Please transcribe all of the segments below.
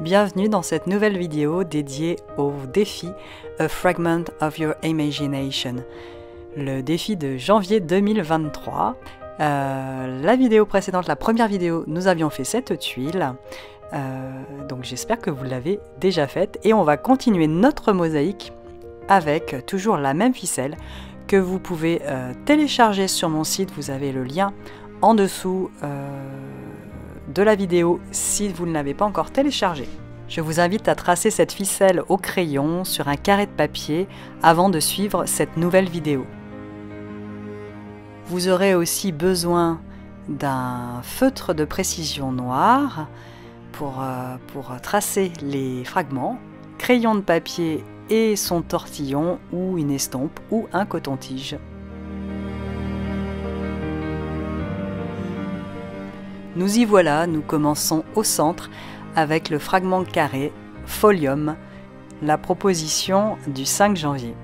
bienvenue dans cette nouvelle vidéo dédiée au défi A Fragment of Your Imagination, le défi de janvier 2023. La vidéo précédente, la première vidéo, nous avions fait cette tuile, donc j'espère que vous l'avez déjà faite, et on va continuer notre mosaïque avec toujours la même ficelle que vous pouvez télécharger sur mon site. Vous avez le lien en dessous de la vidéo si vous ne l'avez pas encore téléchargé. Je vous invite à tracer cette ficelle au crayon sur un carré de papier avant de suivre cette nouvelle vidéo. Vous aurez aussi besoin d'un feutre de précision noir pour tracer les fragments, crayon de papier et son tortillon ou une estompe ou un coton-tige. Nous y voilà, nous commençons au centre avec le fragment carré Folium, la proposition du 5 janvier.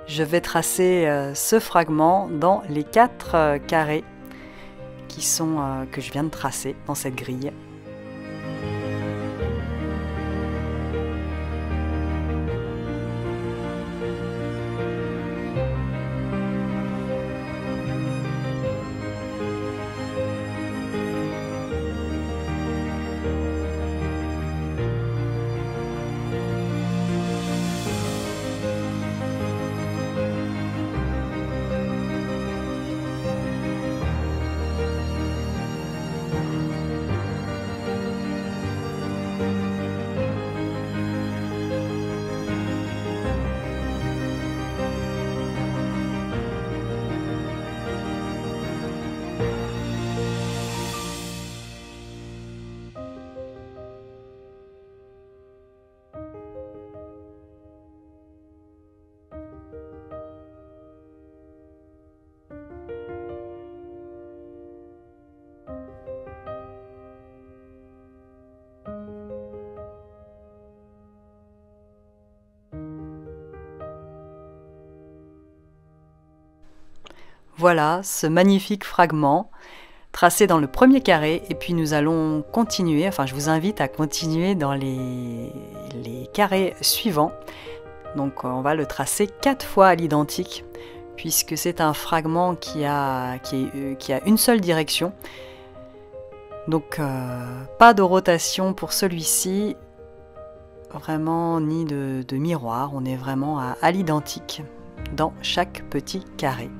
Je vais tracer ce fragment dans les 4 carrés que je viens de tracer dans cette grille. Voilà ce magnifique fragment tracé dans le premier carré, et puis nous allons continuer, enfin je vous invite à continuer dans les carrés suivants. Donc on va le tracer 4 fois à l'identique, puisque c'est un fragment qui a une seule direction. Donc pas de rotation pour celui-ci, vraiment ni de miroir, on est vraiment à l'identique dans chaque petit carré.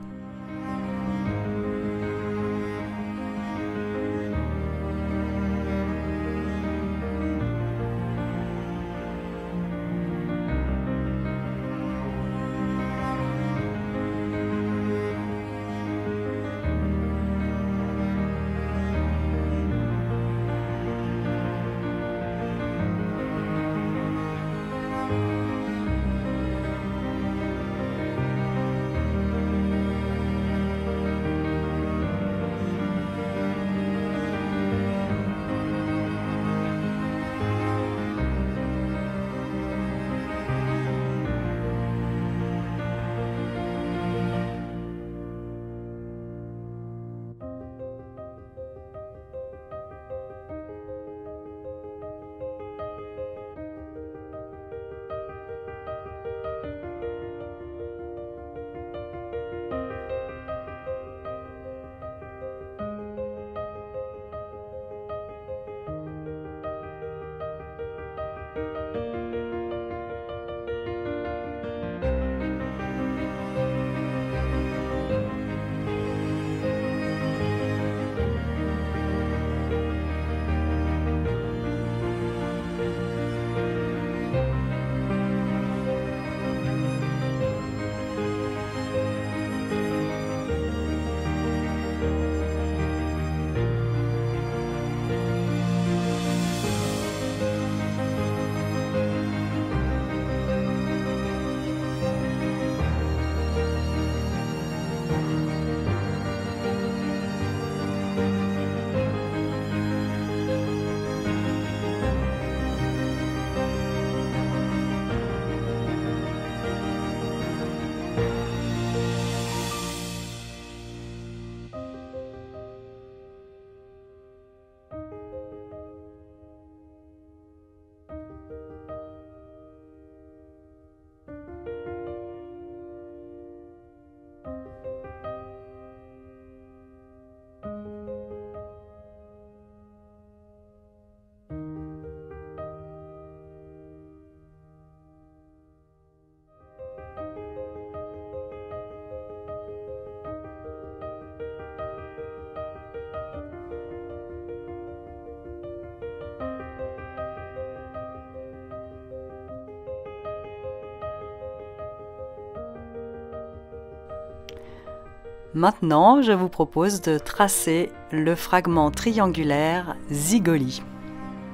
Maintenant, je vous propose de tracer le fragment triangulaire Zygoli.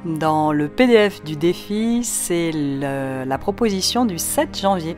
Dans le PDF du défi, c'est la proposition du 7 janvier.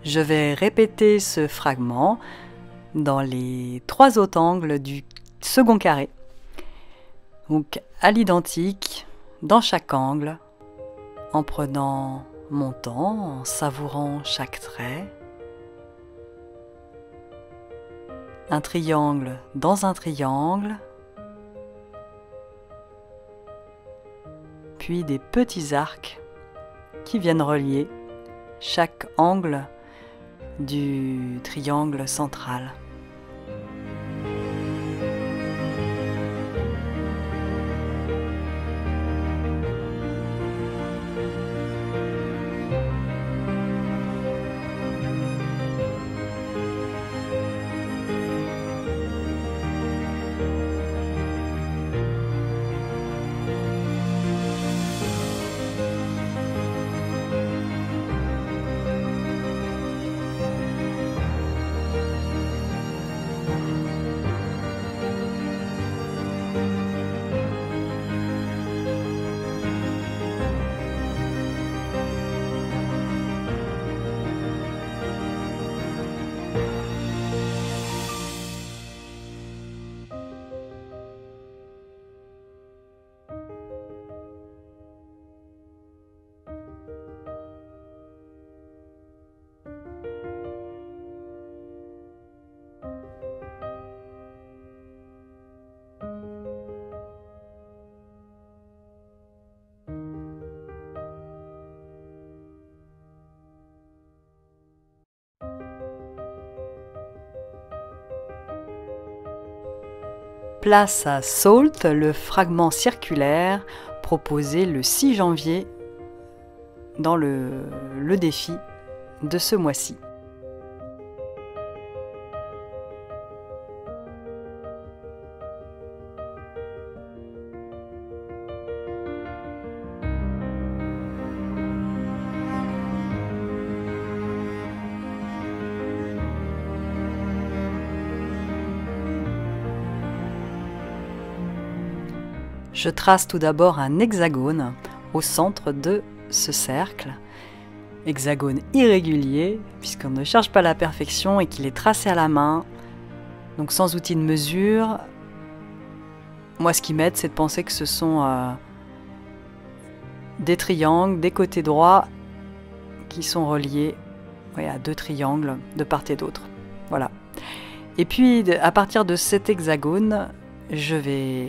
Je vais répéter ce fragment dans les 3 autres angles du second carré. Donc à l'identique, dans chaque angle, en prenant mon temps, en savourant chaque trait. Un triangle dans un triangle. Puis des petits arcs qui viennent relier chaque angle du triangle central. Place à Salt, le fragment circulaire proposé le 6 janvier dans le défi de ce mois-ci. Je trace tout d'abord un hexagone au centre de ce cercle. Hexagone irrégulier, puisqu'on ne cherche pas la perfection et qu'il est tracé à la main, donc sans outil de mesure. Moi, ce qui m'aide, c'est de penser que ce sont des triangles, des côtés droits, qui sont reliés à 2 triangles de part et d'autre. Voilà. Et puis, à partir de cet hexagone, je vais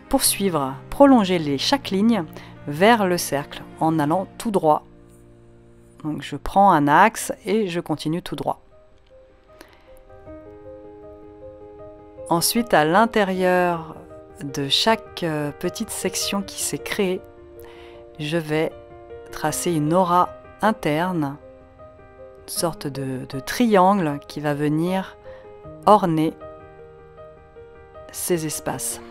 poursuivre, prolonger chaque ligne vers le cercle en allant tout droit. Donc je prends un axe et je continue tout droit. Ensuite, à l'intérieur de chaque petite section qui s'est créée, je vais tracer une aura interne, une sorte de triangle qui va venir orner ces espaces.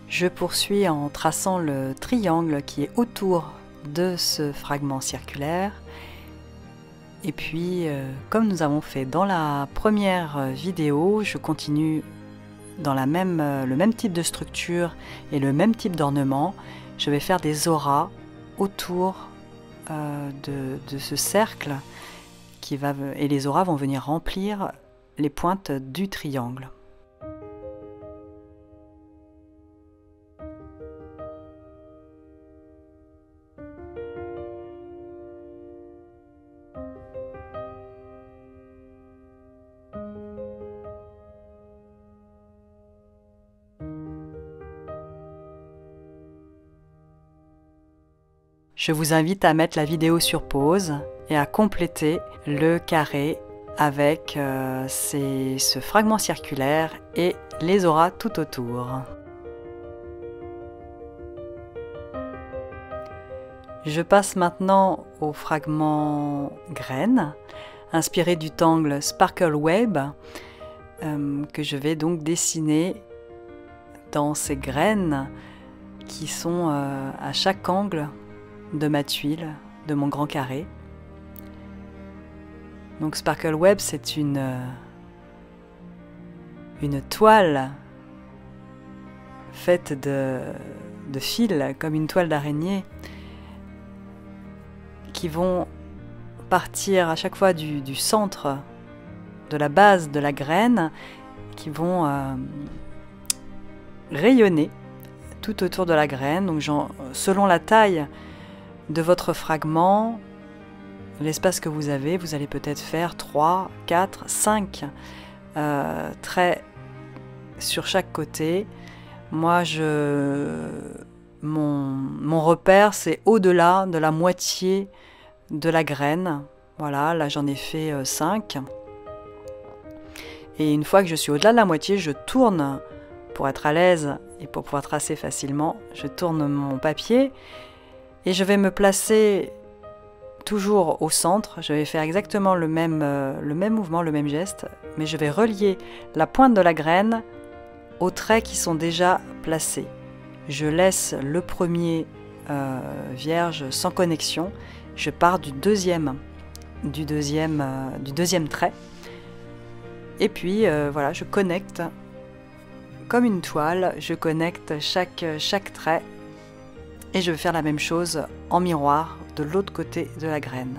Je poursuis en traçant le triangle qui est autour de ce fragment circulaire. Et puis, comme nous avons fait dans la première vidéo, je continue dans le même type de structure et le même type d'ornement. Je vais faire des auras autour de ce cercle et les auras vont venir remplir les pointes du triangle. Je vous invite à mettre la vidéo sur pause et à compléter le carré avec ce fragment circulaire et les auras tout autour. Je passe maintenant au fragment graine, inspiré du tangle Sparkle Web, que je vais donc dessiner dans ces graines qui sont à chaque angle de ma tuile, de mon grand carré. Donc Sparkle Web, c'est une toile faite de fils, comme une toile d'araignée, qui vont partir à chaque fois du centre, de la base de la graine, qui vont rayonner tout autour de la graine. Donc selon la taille de votre fragment, l'espace que vous avez, vous allez peut-être faire 3, 4, 5 traits sur chaque côté. Moi, mon repère, c'est au-delà de la moitié de la graine. Voilà, là j'en ai fait 5. Et une fois que je suis au-delà de la moitié, je tourne pour être à l'aise et pour pouvoir tracer facilement. Je tourne mon papier et je vais me placer toujours au centre. Je vais faire exactement le même mouvement, le même geste, mais je vais relier la pointe de la graine aux traits qui sont déjà placés. Je laisse le premier vierge sans connexion. Je pars du deuxième trait. Et puis voilà, je connecte comme une toile. Je connecte chaque trait. Et je vais faire la même chose en miroir de l'autre côté de la graine.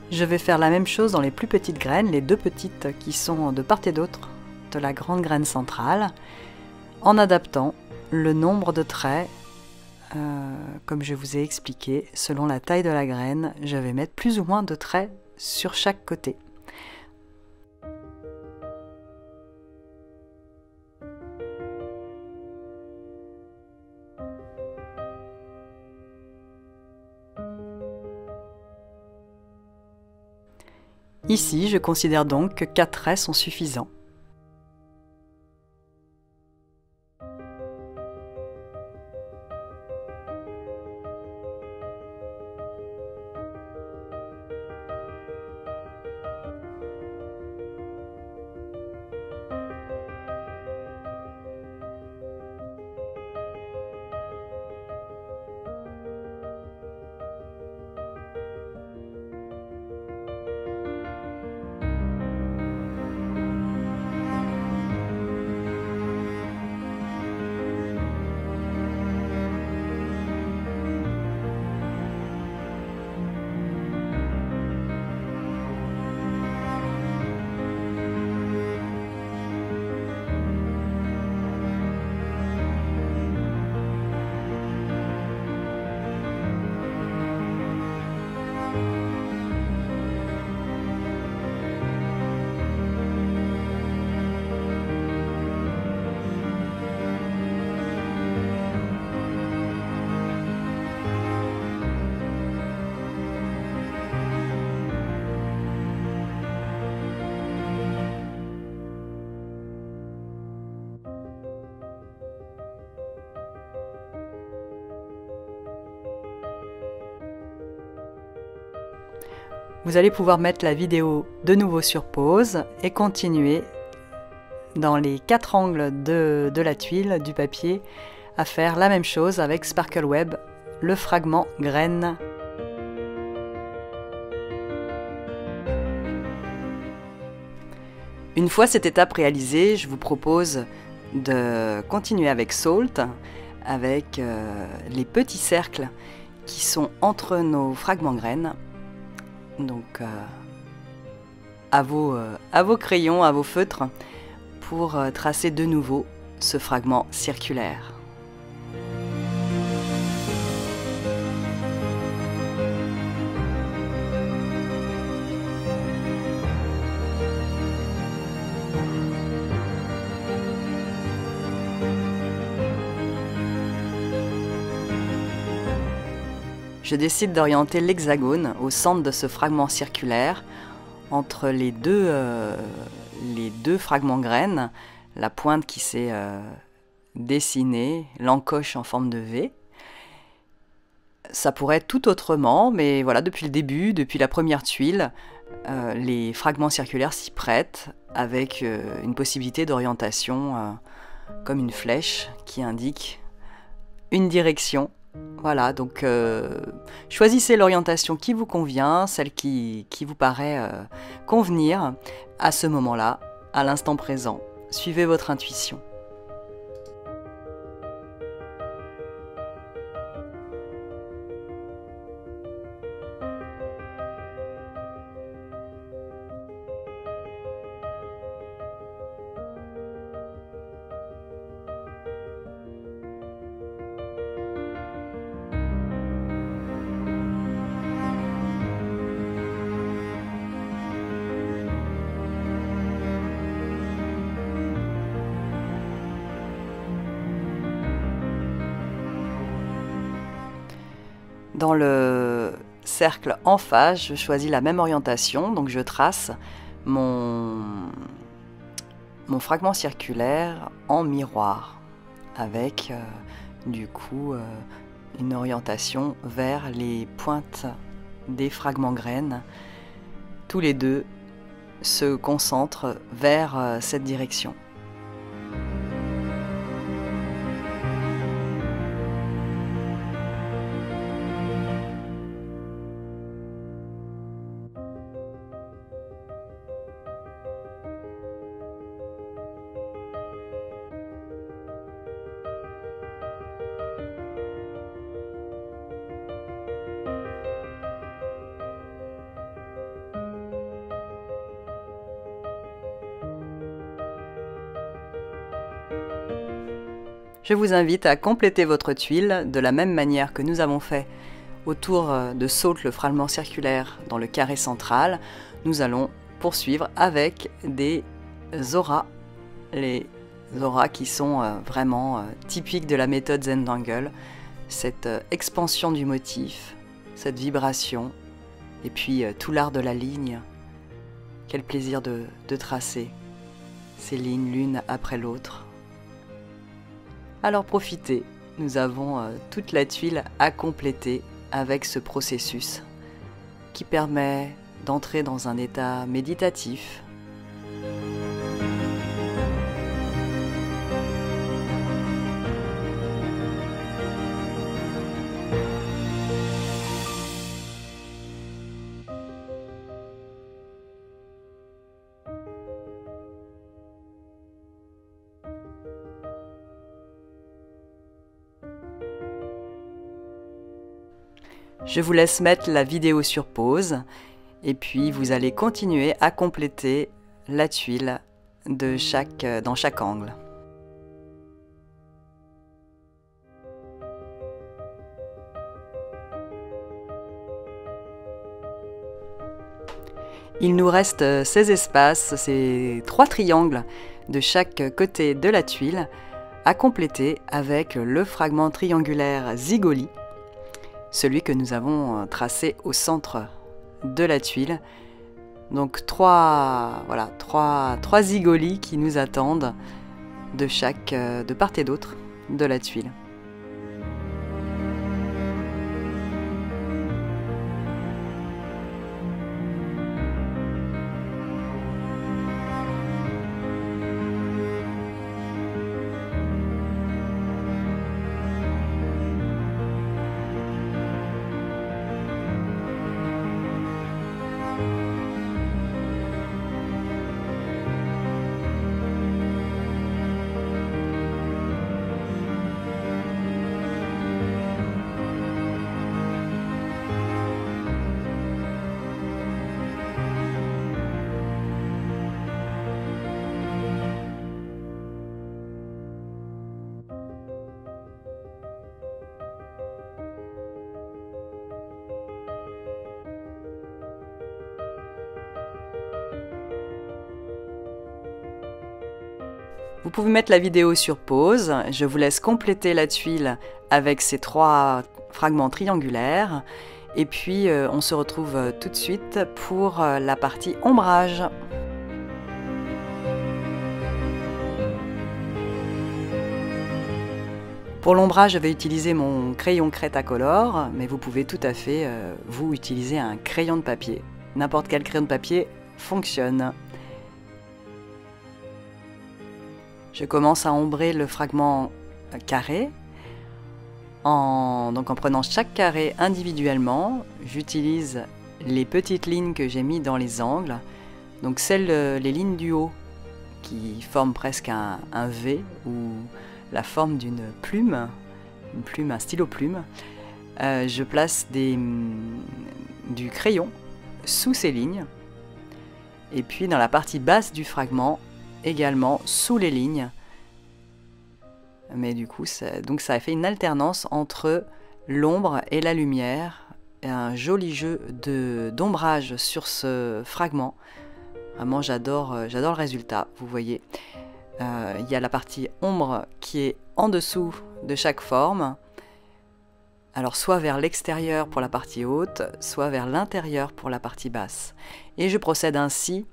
Je vais faire la même chose dans les plus petites graines, les deux petites qui sont de part et d'autre de la grande graine centrale, en adaptant le nombre de traits. Comme je vous ai expliqué, selon la taille de la graine, je vais mettre plus ou moins de traits sur chaque côté. Ici, je considère donc que 4 traits sont suffisants. Vous allez pouvoir mettre la vidéo de nouveau sur pause et continuer dans les 4 angles de la tuile, du papier, à faire la même chose avec Sparkle Web, le fragment graine. Une fois cette étape réalisée, je vous propose de continuer avec Salt, avec les petits cercles qui sont entre nos fragments graines. Donc à vos crayons, à vos feutres, pour tracer de nouveau ce fragment circulaire. Je décide d'orienter l'hexagone au centre de ce fragment circulaire, entre les deux fragments graines, la pointe qui s'est dessinée, l'encoche en forme de V. Ça pourrait être tout autrement, mais voilà, depuis le début, depuis la première tuile, les fragments circulaires s'y prêtent, avec une possibilité d'orientation comme une flèche qui indique une direction. Voilà, donc choisissez l'orientation qui vous convient, celle qui vous paraît convenir à ce moment-là, à l'instant présent. Suivez votre intuition. Dans le cercle en face, je choisis la même orientation, donc je trace mon fragment circulaire en miroir, avec du coup une orientation vers les pointes des fragments graines. Tous les deux se concentrent vers cette direction. Je vous invite à compléter votre tuile de la même manière que nous avons fait autour de Salt, le fragment circulaire dans le carré central. Nous allons poursuivre avec des auras, les auras qui sont vraiment typiques de la méthode Zentangle, cette expansion du motif, cette vibration, et puis tout l'art de la ligne. Quel plaisir de tracer ces lignes l'une après l'autre. Alors profitez, nous avons toute la tuile à compléter avec ce processus qui permet d'entrer dans un état méditatif. Je vous laisse mettre la vidéo sur pause et puis vous allez continuer à compléter la tuile dans chaque angle. Il nous reste ces espaces, ces 3 triangles de chaque côté de la tuile à compléter avec le fragment triangulaire Zygoli, celui que nous avons tracé au centre de la tuile. Donc trois zigolis qui nous attendent de part et d'autre de la tuile. Vous pouvez mettre la vidéo sur pause, je vous laisse compléter la tuile avec ces 3 fragments triangulaires et puis on se retrouve tout de suite pour la partie ombrage. Pour l'ombrage, je vais utiliser mon crayon Cretacolor, mais vous pouvez tout à fait vous utiliser un crayon de papier. N'importe quel crayon de papier fonctionne. Je commence à ombrer le fragment carré. Donc en prenant chaque carré individuellement, j'utilise les petites lignes que j'ai mises dans les angles. Donc les lignes du haut qui forment presque un V ou la forme d'une plume, un stylo plume. Je place du crayon sous ces lignes et puis dans la partie basse du fragment également sous les lignes. Mais du coup, ça a fait une alternance entre l'ombre et la lumière. Un joli jeu d'ombrage sur ce fragment. Vraiment, j'adore le résultat, vous voyez. Il y a la partie ombre qui est en dessous de chaque forme. Alors soit vers l'extérieur pour la partie haute, soit vers l'intérieur pour la partie basse. Et je procède ainsi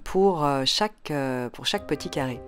pour chaque petit carré.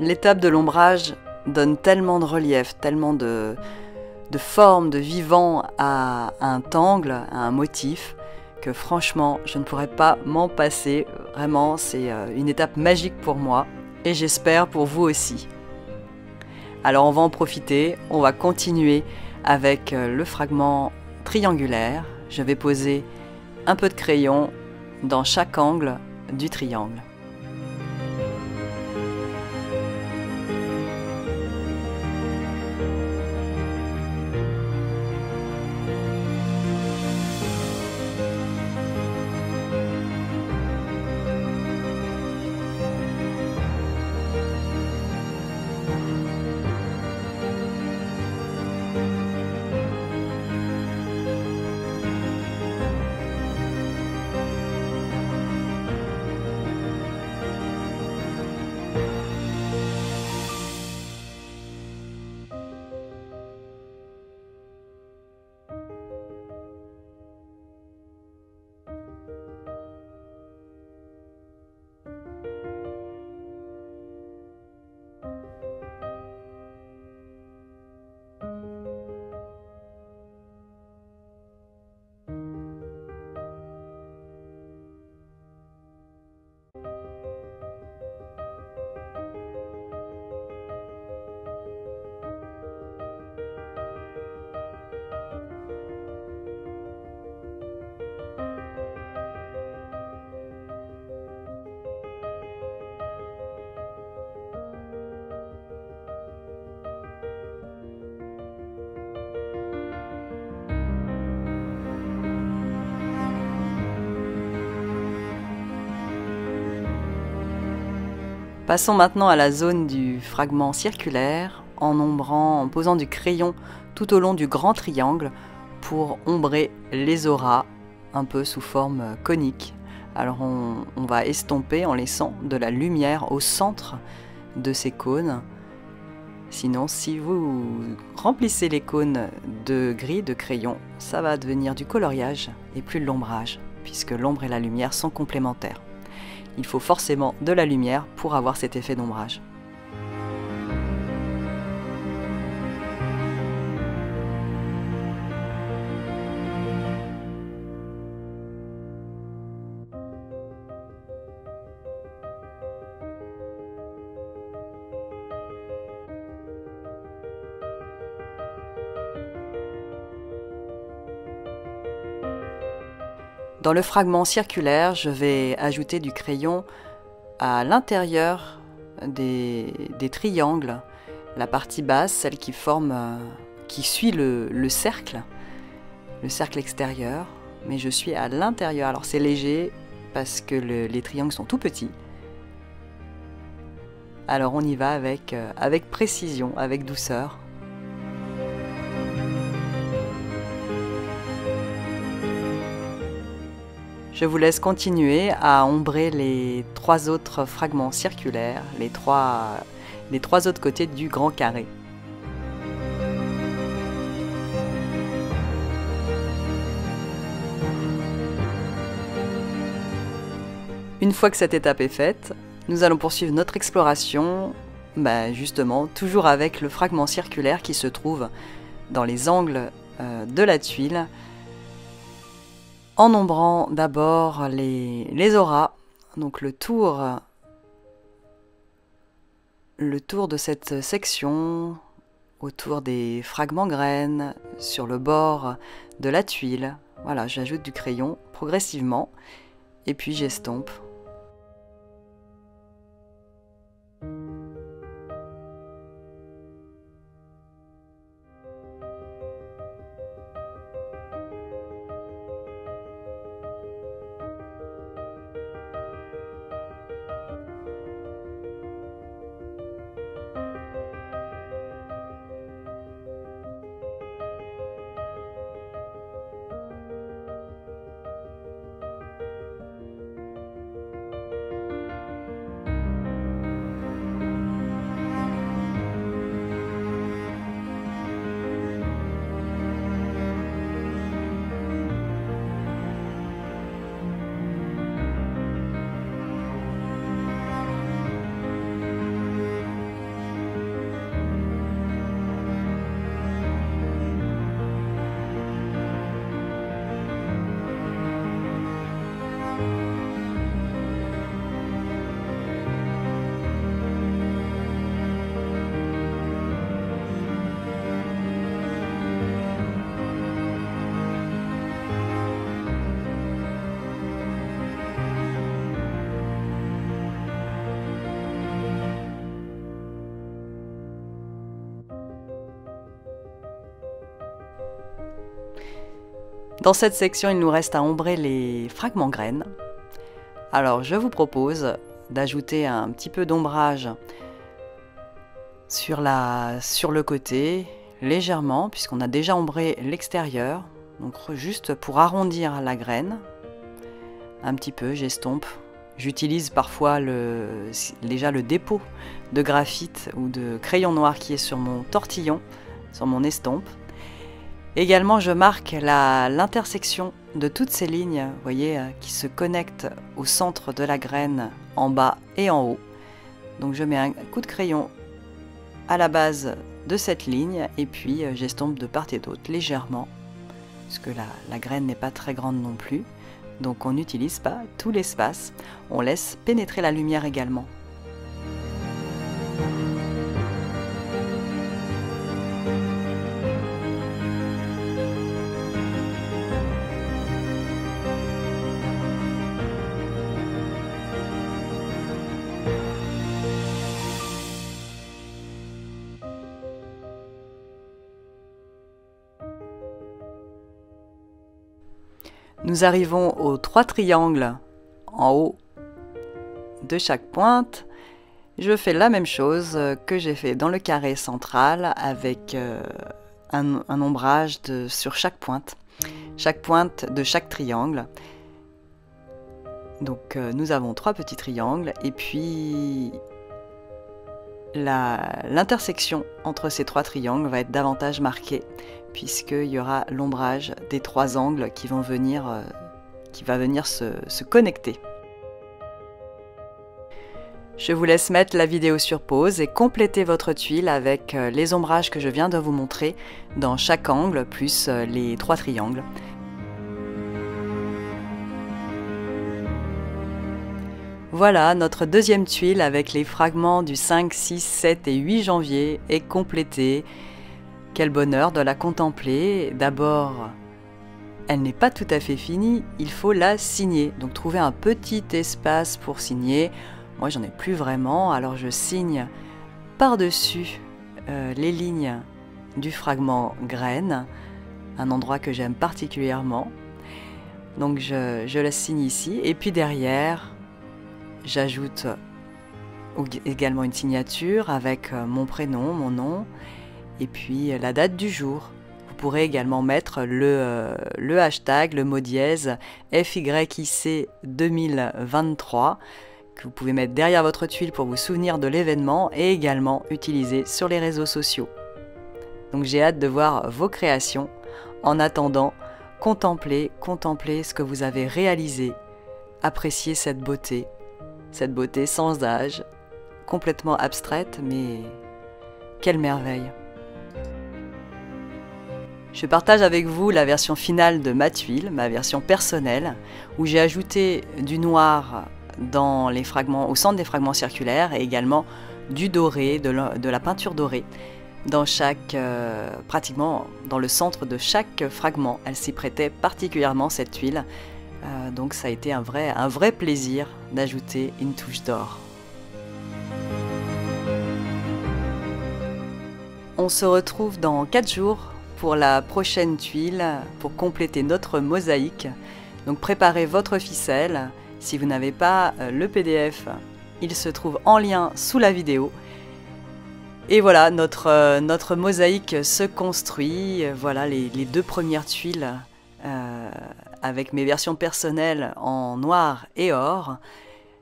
L'étape de l'ombrage donne tellement de relief, tellement de forme, de vivant à un tangle, à un motif, que franchement, je ne pourrais pas m'en passer. Vraiment, c'est une étape magique pour moi et j'espère pour vous aussi. Alors on va en profiter, on va continuer avec le fragment triangulaire. Je vais poser un peu de crayon dans chaque angle du triangle. Passons maintenant à la zone du fragment circulaire en posant du crayon tout au long du grand triangle pour ombrer les auras un peu sous forme conique. Alors on va estomper en laissant de la lumière au centre de ces cônes. Sinon, si vous remplissez les cônes de gris, de crayon, ça va devenir du coloriage et plus de l'ombrage, puisque l'ombre et la lumière sont complémentaires. Il faut forcément de la lumière pour avoir cet effet d'ombrage. Dans le fragment circulaire, je vais ajouter du crayon à l'intérieur des triangles, la partie basse, celle qui suit le cercle extérieur, mais je suis à l'intérieur. Alors c'est léger parce que les triangles sont tout petits. Alors on y va avec précision, avec douceur. Je vous laisse continuer à ombrer les 3 autres fragments circulaires, les trois autres côtés du grand carré. Une fois que cette étape est faite, nous allons poursuivre notre exploration, justement, toujours avec le fragment circulaire qui se trouve dans les angles de la tuile, en ombrant d'abord les auras, donc le tour de cette section, autour des fragments graines, sur le bord de la tuile. Voilà, j'ajoute du crayon progressivement, et puis j'estompe. Dans cette section, il nous reste à ombrer les fragments graines. Alors, je vous propose d'ajouter un petit peu d'ombrage sur le côté, légèrement, puisqu'on a déjà ombré l'extérieur. Donc, juste pour arrondir la graine, un petit peu, j'estompe. J'utilise parfois déjà le dépôt de graphite ou de crayon noir qui est sur mon tortillon, sur mon estompe. Également, je marque l'intersection de toutes ces lignes, vous voyez, qui se connectent au centre de la graine en bas et en haut. Donc je mets un coup de crayon à la base de cette ligne et puis j'estompe de part et d'autre légèrement, parce que la graine n'est pas très grande non plus. Donc on n'utilise pas tout l'espace, on laisse pénétrer la lumière également. Nous arrivons aux 3 triangles en haut de chaque pointe Je fais la même chose que j'ai fait dans le carré central avec un ombrage sur chaque pointe de chaque triangle. Donc nous avons 3 petits triangles et puis l'intersection entre ces 3 triangles va être davantage marquée puisqu'il y aura l'ombrage des 3 angles qui va venir se connecter. Je vous laisse mettre la vidéo sur pause et compléter votre tuile avec les ombrages que je viens de vous montrer dans chaque angle plus les 3 triangles. Voilà, notre deuxième tuile avec les fragments du 5, 6, 7 et 8 janvier est complétée. Quel bonheur de la contempler. D'abord, elle n'est pas tout à fait finie, il faut la signer. Donc trouver un petit espace pour signer. Moi, j'en ai plus vraiment, alors je signe par-dessus les lignes du fragment graine, un endroit que j'aime particulièrement. Donc je la signe ici, et puis derrière, j'ajoute également une signature avec mon prénom, mon nom, et puis la date du jour. Vous pourrez également mettre le hashtag, le mot dièse FYIC 2023, que vous pouvez mettre derrière votre tuile pour vous souvenir de l'événement et également utiliser sur les réseaux sociaux. Donc j'ai hâte de voir vos créations. En attendant, contemplez ce que vous avez réalisé, appréciez cette beauté sans âge, complètement abstraite, mais quelle merveille! Je partage avec vous la version finale de ma tuile, ma version personnelle, où j'ai ajouté du noir dans les fragments, au centre des fragments circulaires et également du doré, de la peinture dorée dans pratiquement dans le centre de chaque fragment. Elle s'y prêtait particulièrement, cette tuile, donc ça a été un vrai plaisir d'ajouter une touche d'or. On se retrouve dans 4 jours pour la prochaine tuile, pour compléter notre mosaïque. Donc préparez votre ficelle. Si vous n'avez pas le PDF, il se trouve en lien sous la vidéo. Et voilà, notre mosaïque se construit. Voilà les 2 premières tuiles avec mes versions personnelles en noir et or.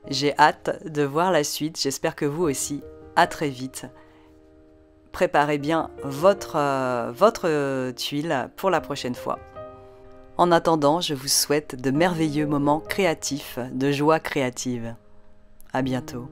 J'ai hâte de voir la suite. J'espère que vous aussi. À très vite. Préparez bien votre tuile pour la prochaine fois. En attendant, je vous souhaite de merveilleux moments créatifs, de joie créative. À bientôt.